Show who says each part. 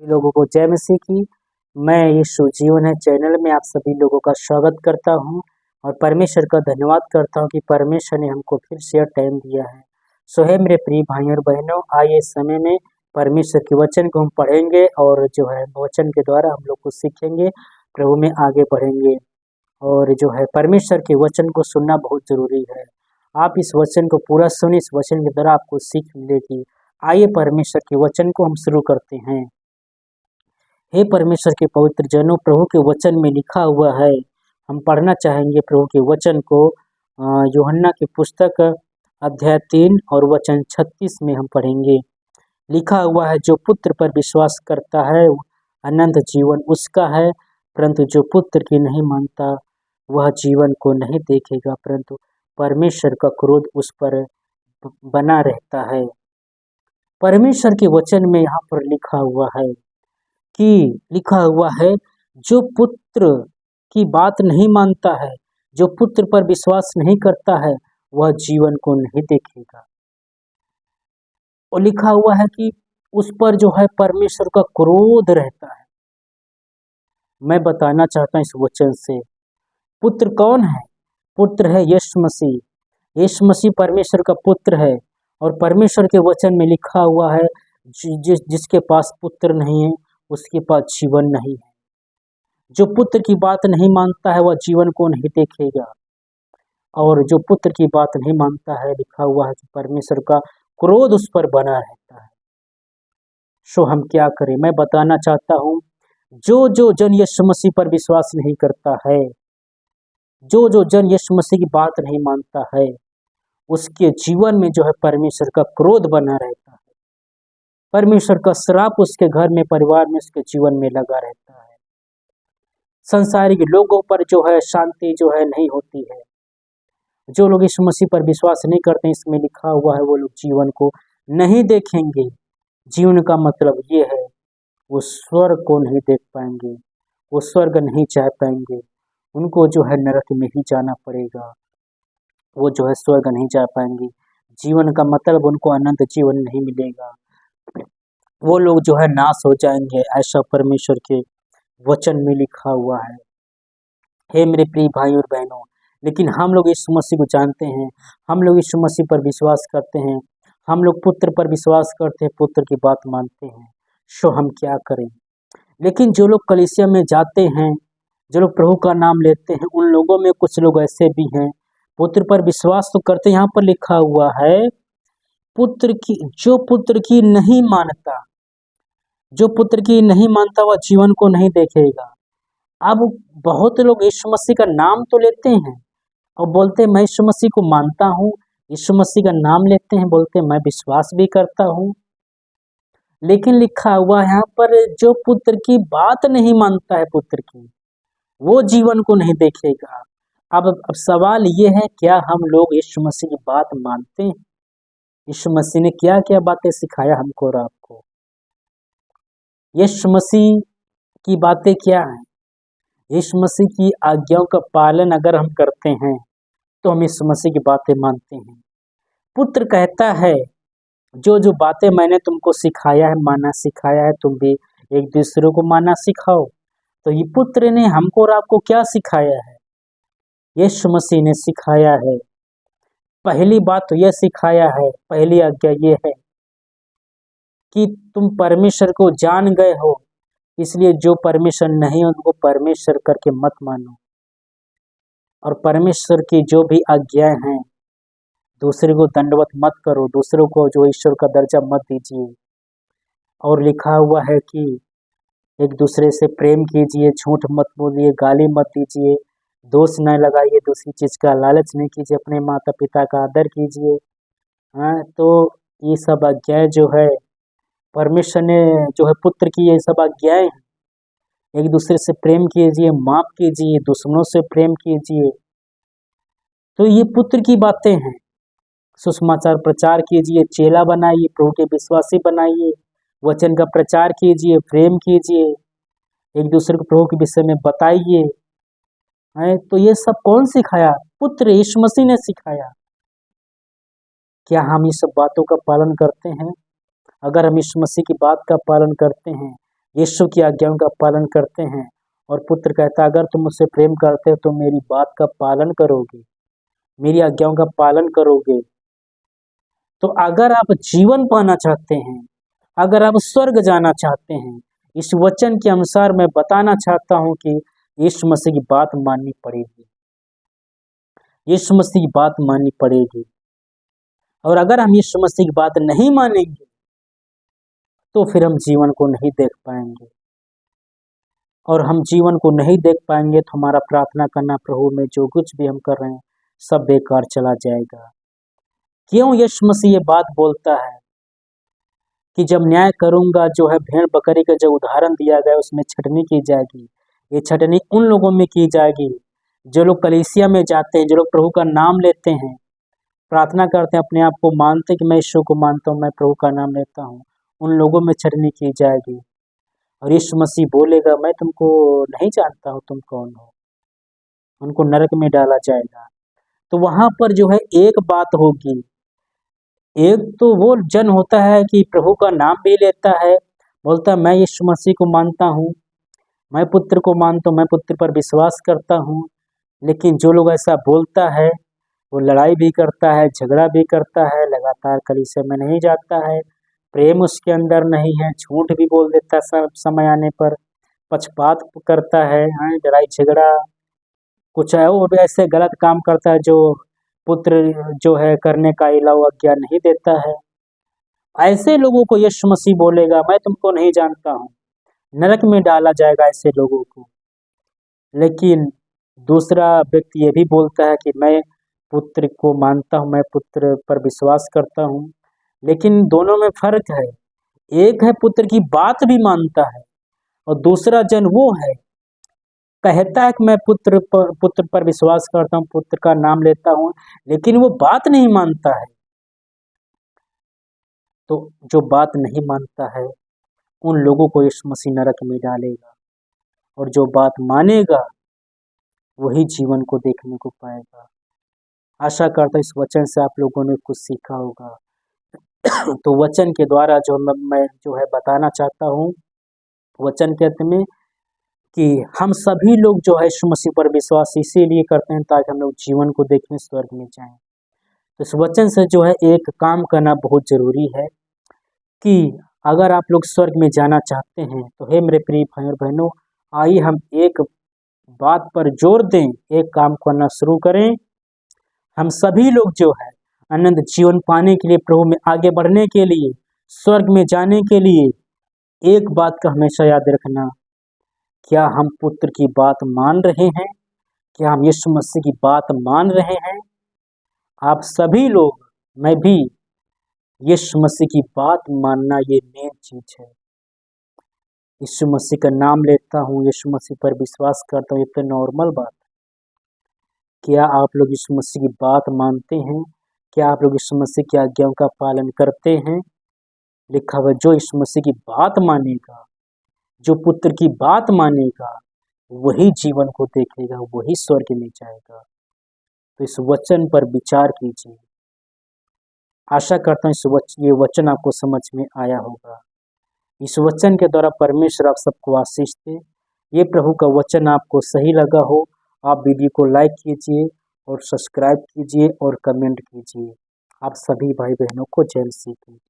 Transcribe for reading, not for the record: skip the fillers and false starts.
Speaker 1: सभी लोगों को जय मसीह की। मैं यीशु जीवन है चैनल में आप सभी लोगों का स्वागत करता हूं और परमेश्वर का धन्यवाद करता हूं कि परमेश्वर ने हमको फिर से टाइम दिया है। सो है मेरे प्रिय भाइयों और बहनों, आइए इस समय में परमेश्वर के वचन को हम पढ़ेंगे और जो है वचन के द्वारा हम लोग कुछ सीखेंगे, प्रभु में आगे बढ़ेंगे। और जो है परमेश्वर के वचन को सुनना बहुत जरूरी है। आप इस वचन को पूरा सुनिए, इस वचन के द्वारा आपको सीख मिलेगी। आइए परमेश्वर के वचन को हम शुरू करते हैं। हे परमेश्वर के पवित्र जनों, प्रभु के वचन में लिखा हुआ है, हम पढ़ना चाहेंगे प्रभु के वचन को। यूहन्ना की पुस्तक अध्याय 3 और वचन 36 में हम पढ़ेंगे। लिखा हुआ है, जो पुत्र पर विश्वास करता है अनंत जीवन उसका है, परंतु जो पुत्र की नहीं मानता वह जीवन को नहीं देखेगा, परंतु परमेश्वर का क्रोध उस पर बना रहता है। परमेश्वर के वचन में यहाँ पर लिखा हुआ है जो पुत्र की बात नहीं मानता है, जो पुत्र पर विश्वास नहीं करता है, वह जीवन को नहीं देखेगा। और लिखा हुआ है कि उस पर जो है परमेश्वर का क्रोध रहता है। मैं बताना चाहता हूं इस वचन से, पुत्र कौन है? पुत्र है यीशु मसीह। यीशु मसीह परमेश्वर का पुत्र है और परमेश्वर के वचन में लिखा हुआ है, जिसके पास पुत्र नहीं है उसके पास जीवन नहीं है। जो पुत्र की बात नहीं मानता है वह जीवन को नहीं देखेगा, और जो पुत्र की बात नहीं मानता है, लिखा हुआ है कि परमेश्वर का क्रोध उस पर बना रहता है। सो हम क्या करें? मैं बताना चाहता हूँ, जो जन यीशु मसीह पर विश्वास नहीं करता है, जो जन यीशु मसीह की बात नहीं मानता है, उसके जीवन में जो है परमेश्वर का क्रोध बना रहता है। परमेश्वर का श्राप उसके घर में, परिवार में, उसके जीवन में लगा रहता है। संसारिक लोगों पर जो है शांति जो है नहीं होती है। जो लोग यीशु मसीह पर विश्वास नहीं करते, इसमें लिखा हुआ है, वो लोग जीवन को नहीं देखेंगे। जीवन का मतलब ये है, वो स्वर्ग को नहीं देख पाएंगे, वो स्वर्ग नहीं चाह पाएंगे, उनको जो है नरक में ही जाना पड़ेगा। वो जो है स्वर्ग नहीं जा पाएंगे। जीवन का मतलब उनको अनंत जीवन नहीं मिलेगा, वो लोग जो है नाश हो जाएंगे, ऐसा परमेश्वर के वचन में लिखा हुआ है। हे मेरे प्रिय भाई और बहनों, लेकिन हम लोग यीशु मसीह को जानते हैं, हम लोग यीशु मसीह पर विश्वास करते हैं, हम लोग पुत्र पर विश्वास करते हैं, पुत्र की बात मानते हैं। सो हम क्या करें? लेकिन जो लोग कलीसिया में जाते हैं, जो लोग प्रभु का नाम लेते हैं, उन लोगों में कुछ लोग ऐसे भी हैं, पुत्र पर विश्वास तो करते हैं। यहाँ पर लिखा हुआ है, जो पुत्र की नहीं मानता, जो पुत्र की नहीं मानता वह जीवन को नहीं देखेगा। अब बहुत लोग यीशु मसीह का नाम तो लेते हैं और बोलते हैं मैं यीशु मसीह को मानता हूँ, यीशु मसीह का नाम लेते हैं, बोलते हैं मैं विश्वास भी करता हूँ, लेकिन लिखा हुआ है यहाँ पर, जो पुत्र की बात नहीं मानता है, पुत्र की, वो जीवन को नहीं देखेगा। अब सवाल ये है, क्या हम लोग यीशु मसीह की बात मानते हैं? यीशु मसीह ने क्या क्या बातें सिखाया हमको और आपको? यीशु मसीह की बातें क्या है? यीशु मसीह की आज्ञाओं का पालन अगर हम करते हैं तो हम यीशु मसीह की बातें मानते हैं। पुत्र कहता है, जो बातें मैंने तुमको सिखाया है, माना सिखाया है, तुम भी एक दूसरे को माना सिखाओ। तो ये पुत्र ने हमको और आपको क्या सिखाया है? यीशु मसीह ने सिखाया है, पहली बात तो यह सिखाया है, पहली आज्ञा ये है कि तुम परमेश्वर को जान गए हो, इसलिए जो परमेश्वर नहीं उनको परमेश्वर करके मत मानो। और परमेश्वर की जो भी आज्ञाएं हैं, दूसरे को दंडवत मत करो, दूसरों को जो ईश्वर का दर्जा मत दीजिए। और लिखा हुआ है कि एक दूसरे से प्रेम कीजिए, झूठ मत बोलिए, गाली मत दीजिए, दोष न लगाइए, दूसरी चीज का लालच नहीं कीजिए, अपने माता पिता का आदर कीजिए। हाँ, तो ये सब आज्ञाएं जो है परमेश्वर ने जो है पुत्र की, ये सब आज्ञाएं, एक दूसरे से प्रेम कीजिए, माफ कीजिए, दुश्मनों से प्रेम कीजिए। तो ये पुत्र की बातें हैं। सुसमाचार प्रचार कीजिए, चेला बनाइए, प्रभु के विश्वासी बनाइए, वचन का प्रचार कीजिए, प्रेम कीजिए, एक दूसरे को प्रभु के विषय में बताइए। तो ये सब कौन सिखाया? पुत्र यीशु मसीह ने सिखाया। क्या हम ये सब बातों का पालन करते हैं? अगर हम यीशु मसीह की बात का पालन करते हैं, यीशु की आज्ञाओं का पालन करते हैं और पुत्र कहता है अगर तुम मुझसे प्रेम करते हो तो मेरी बात का पालन करोगे, मेरी आज्ञाओं का पालन करोगे। तो अगर आप जीवन पाना चाहते हैं, अगर आप स्वर्ग जाना चाहते हैं, इस वचन के अनुसार मैं बताना चाहता हूं कि यीशु मसीह की बात माननी पड़ेगी, यीशु मसीह की बात माननी पड़ेगी। और अगर हम यीशु मसीह की बात नहीं मानेंगे तो फिर हम जीवन को नहीं देख पाएंगे, और हम जीवन को नहीं देख पाएंगे तो हमारा प्रार्थना करना, प्रभु में जो कुछ भी हम कर रहे हैं सब बेकार चला जाएगा। क्यों यीशु मसीह ये बात बोलता है कि जब न्याय करूंगा, जो है भेड़ बकरी का जो उदाहरण दिया गया उसमें छटनी की जाएगी। ये छटनी उन लोगों में की जाएगी जो लोग कलीसिया में जाते हैं, जो लोग प्रभु का नाम लेते हैं, प्रार्थना करते हैं, अपने आप को मानते कि मैं यीशु को मानता हूँ, मैं प्रभु का नाम लेता हूँ, उन लोगों में छटनी की जाएगी। और यीशु मसीह बोलेगा मैं तुमको नहीं जानता हूँ, तुम कौन हो। उनको नरक में डाला जाएगा। तो वहां पर जो है एक बात होगी, एक तो वो जन होता है कि प्रभु का नाम भी लेता है, बोलता है मैं यीशु मसीह को मानता हूँ, मैं पुत्र को मानता हूँ, मैं पुत्र पर विश्वास करता हूँ। लेकिन जो लोग ऐसा बोलता है वो लड़ाई भी करता है, झगड़ा भी करता है, लगातार कलीसिया में नहीं जाता है, प्रेम उसके अंदर नहीं है, झूठ भी बोल देता है, सब समय आने पर पक्षपात करता है, लड़ाई झगड़ा कुछ है, वो भी ऐसे गलत काम करता है जो पुत्र जो है करने का अलावा आज्ञा नहीं देता है। ऐसे लोगों को यीशु मसीह बोलेगा मैं तुमको नहीं जानता हूँ, नरक में डाला जाएगा ऐसे लोगों को। लेकिन दूसरा व्यक्ति ये भी बोलता है कि मैं पुत्र को मानता हूँ, मैं पुत्र पर विश्वास करता हूँ। लेकिन दोनों में फर्क है, एक है पुत्र की बात भी मानता है और दूसरा जन वो है कहता है कि मैं पुत्र पर विश्वास करता हूँ, पुत्र का नाम लेता हूँ, लेकिन वो बात नहीं मानता है। तो जो बात नहीं मानता है उन लोगों को यीशु मसीह नरक में डालेगा, और जो बात मानेगा वही जीवन को देखने को पाएगा। आशा करता हूँ इस वचन से आप लोगों ने कुछ सीखा होगा। तो वचन के द्वारा जो मैं जो है बताना चाहता हूँ, वचन के अंत में कि हम सभी लोग जो है यीशु मसीह पर विश्वास इसीलिए करते हैं ताकि हम लोग जीवन को देखने स्वर्ग में जाएं। तो इस वचन से जो है एक काम करना बहुत जरूरी है कि अगर आप लोग स्वर्ग में जाना चाहते हैं तो हे मेरे प्रिय भाई और बहनों, आइए हम एक बात पर जोर दें, एक काम करना शुरू करें। हम सभी लोग जो है अनंत जीवन पाने के लिए, प्रभु में आगे बढ़ने के लिए, स्वर्ग में जाने के लिए एक बात का हमेशा याद रखना, क्या हम पुत्र की बात मान रहे हैं? क्या हम यीशु मसीह की बात मान रहे हैं? आप सभी लोग, मैं भी, यीशु मसीह की बात मानना ये मेन चीज है। यीशु मसीह का नाम लेता हूँ, यीशु मसीह पर विश्वास करता हूँ, ये तो नॉर्मल बात है। क्या आप लोग यीशु मसीह की बात मानते हैं? क्या आप लोग यीशु मसीह की आज्ञाओं का पालन करते हैं? लिखा हुआ जो यीशु मसीह की बात मानेगा, जो पुत्र की बात मानेगा, वही जीवन को देखेगा, वही स्वर्ग में जाएगा। तो इस वचन पर विचार कीजिए। आशा करता हूँ ये वचन आपको समझ में आया होगा। इस वचन के द्वारा परमेश्वर आप सबको आशीष दे। ये प्रभु का वचन आपको सही लगा हो, आप वीडियो को लाइक कीजिए और सब्सक्राइब कीजिए और कमेंट कीजिए। आप सभी भाई बहनों को जय मसीह की।